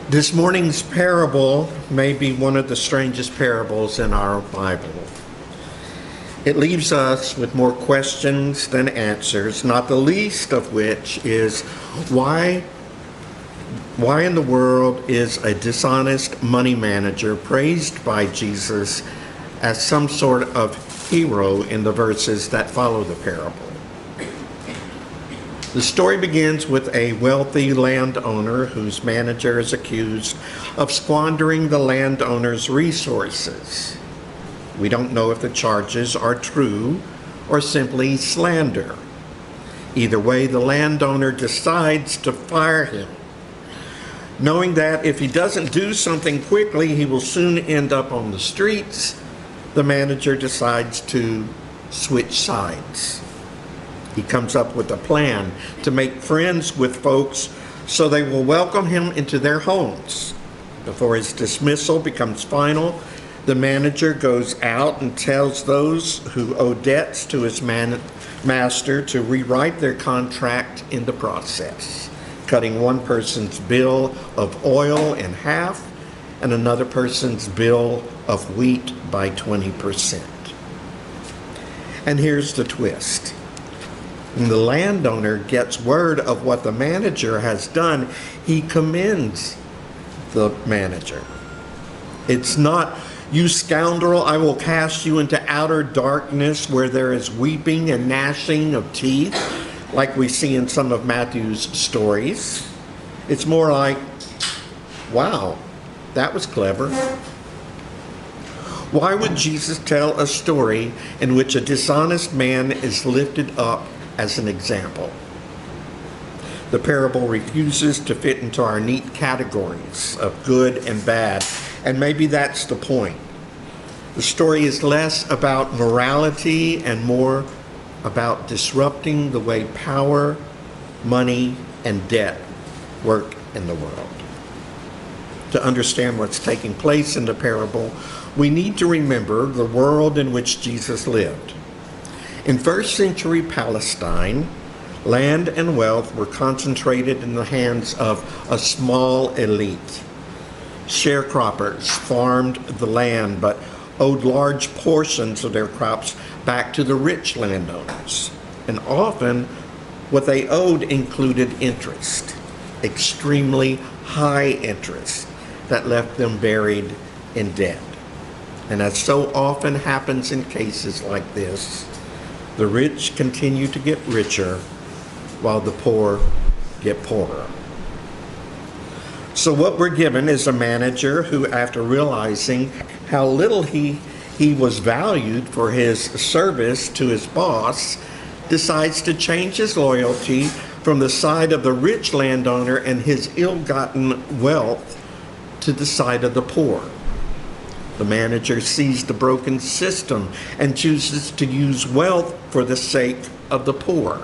This morning's parable may be one of the strangest parables in our Bible. It leaves us with more questions than answers, not the least of which is why in the world is a dishonest money manager praised by Jesus as some sort of hero in the verses that follow the parable? The story begins with a wealthy landowner whose manager is accused of squandering the landowner's resources. We don't know if the charges are true or simply slander. Either way, the landowner decides to fire him, knowing that if he doesn't do something quickly, he will soon end up on the streets. The manager decides to switch sides. He comes up with a plan to make friends with folks so they will welcome him into their homes. Before his dismissal becomes final, the manager goes out and tells those who owe debts to his master to rewrite their contract in the process, cutting one person's bill of oil in half and another person's bill of wheat by 20%. And here's the twist. When the landowner gets word of what the manager has done, he commends the manager. It's not, "You scoundrel, I will cast you into outer darkness where there is weeping and gnashing of teeth," like we see in some of Matthew's stories. It's more like, "Wow, that was clever." Why would Jesus tell a story in which a dishonest man is lifted up as an example? The parable refuses to fit into our neat categories of good and bad, and maybe that's the point. The story is less about morality and more about disrupting the way power, money, and debt work in the world. To understand what's taking place in the parable, we need to remember the world in which Jesus lived. In first century Palestine, land and wealth were concentrated in the hands of a small elite. Sharecroppers farmed the land but owed large portions of their crops back to the rich landowners. And often what they owed included interest, extremely high interest that left them buried in debt. And as so often happens in cases like this, the rich continue to get richer while the poor get poorer. So what we're given is a manager who, after realizing how little he was valued for his service to his boss, decides to change his loyalty from the side of the rich landowner and his ill-gotten wealth to the side of the poor. The manager sees the broken system and chooses to use wealth for the sake of the poor.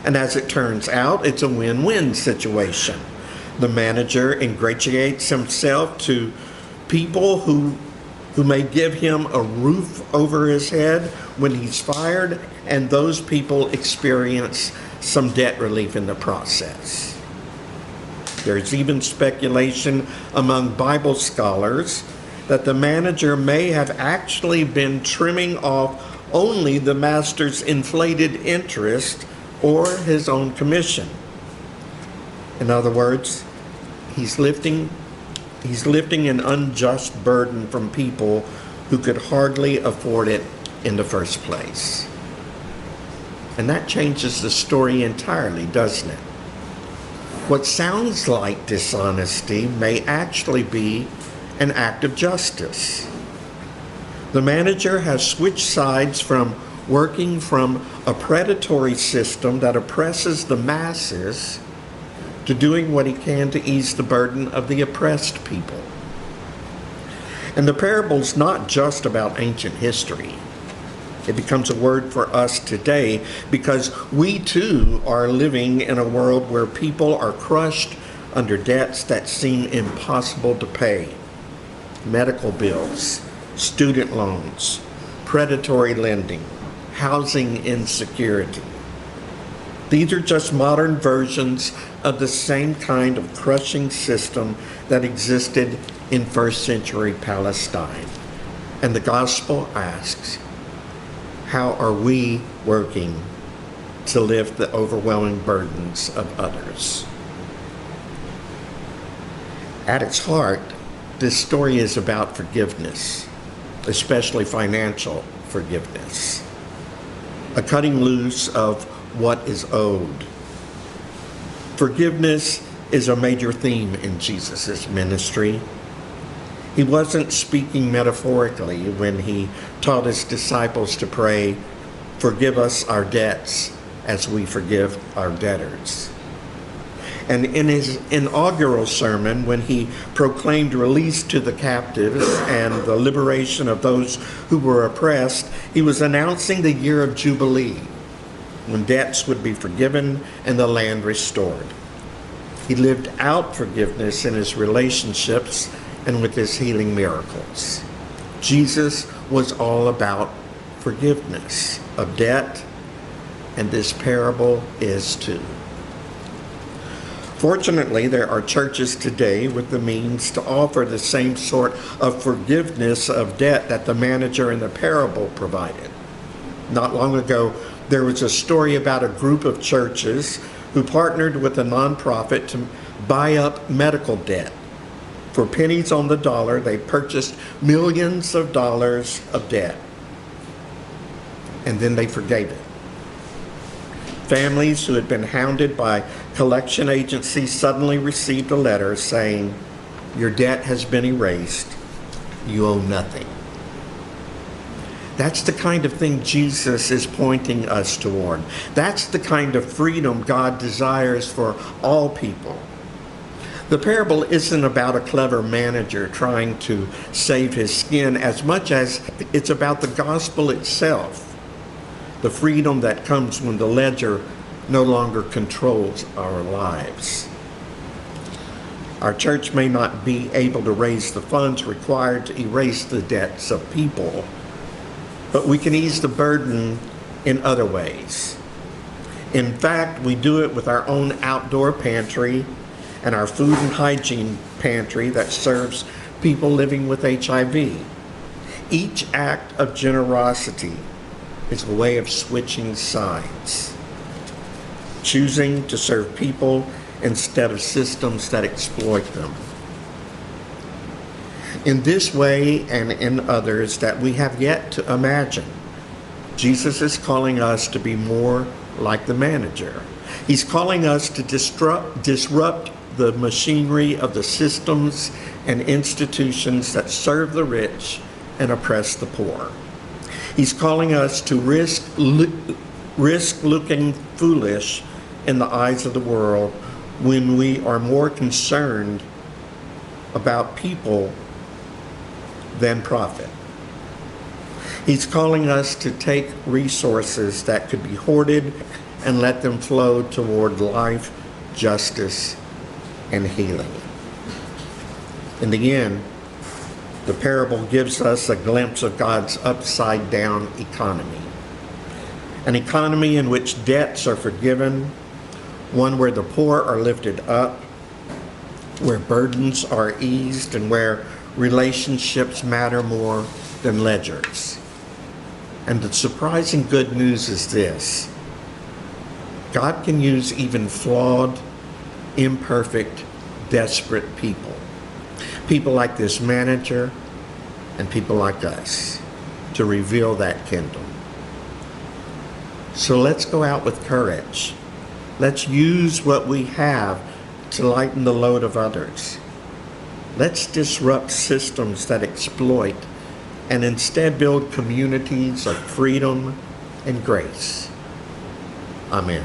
And as it turns out, it's a win-win situation. The manager ingratiates himself to people who may give him a roof over his head when he's fired, and those people experience some debt relief in the process. There's even speculation among Bible scholars that the manager may have actually been trimming off only the master's inflated interest or his own commission. In other words, he's lifting an unjust burden from people who could hardly afford it in the first place. And that changes the story entirely, doesn't it? What sounds like dishonesty may actually be an act of justice. The manager has switched sides from working from a predatory system that oppresses the masses to doing what he can to ease the burden of the oppressed people. And the parable's not just about ancient history. It becomes a word for us today because we too are living in a world where people are crushed under debts that seem impossible to pay. Medical bills, student loans, predatory lending, housing insecurity. These are just modern versions of the same kind of crushing system that existed in first century Palestine. And the gospel asks, how are we working to lift the overwhelming burdens of others? At its heart, this story is about forgiveness, especially financial forgiveness, a cutting loose of what is owed. Forgiveness is a major theme in Jesus' ministry. He wasn't speaking metaphorically when he taught his disciples to pray, "Forgive us our debts as we forgive our debtors." And in his inaugural sermon, when he proclaimed release to the captives and the liberation of those who were oppressed, he was announcing the year of Jubilee, when debts would be forgiven and the land restored. He lived out forgiveness in his relationships and with his healing miracles. Jesus was all about forgiveness of debt, and this parable is too. Fortunately, there are churches today with the means to offer the same sort of forgiveness of debt that the manager in the parable provided. Not long ago, there was a story about a group of churches who partnered with a nonprofit to buy up medical debt. For pennies on the dollar, they purchased millions of dollars of debt, and then they forgave it. Families who had been hounded by collection agencies suddenly received a letter saying, "Your debt has been erased. You owe nothing." That's the kind of thing Jesus is pointing us toward. That's the kind of freedom God desires for all people. The parable isn't about a clever manager trying to save his skin as much as it's about the gospel itself. The freedom that comes when the ledger no longer controls our lives. Our church may not be able to raise the funds required to erase the debts of people, but we can ease the burden in other ways. In fact, we do it with our own outdoor pantry and our food and hygiene pantry that serves people living with HIV. Each act of generosity is a way of switching sides, choosing to serve people instead of systems that exploit them. In this way and in others that we have yet to imagine, Jesus is calling us to be more like the manager. He's calling us to disrupt the machinery of the systems and institutions that serve the rich and oppress the poor. He's calling us to risk looking foolish in the eyes of the world when we are more concerned about people than profit. He's calling us to take resources that could be hoarded and let them flow toward life, justice, and healing. In the end, the parable gives us a glimpse of God's upside-down economy. An economy in which debts are forgiven, one where the poor are lifted up, where burdens are eased, and where relationships matter more than ledgers. And the surprising good news is this: God can use even flawed, imperfect, desperate people. People like this manager and people like us to reveal that kingdom. So let's go out with courage. Let's use what we have to lighten the load of others. Let's disrupt systems that exploit and instead build communities of freedom and grace. Amen.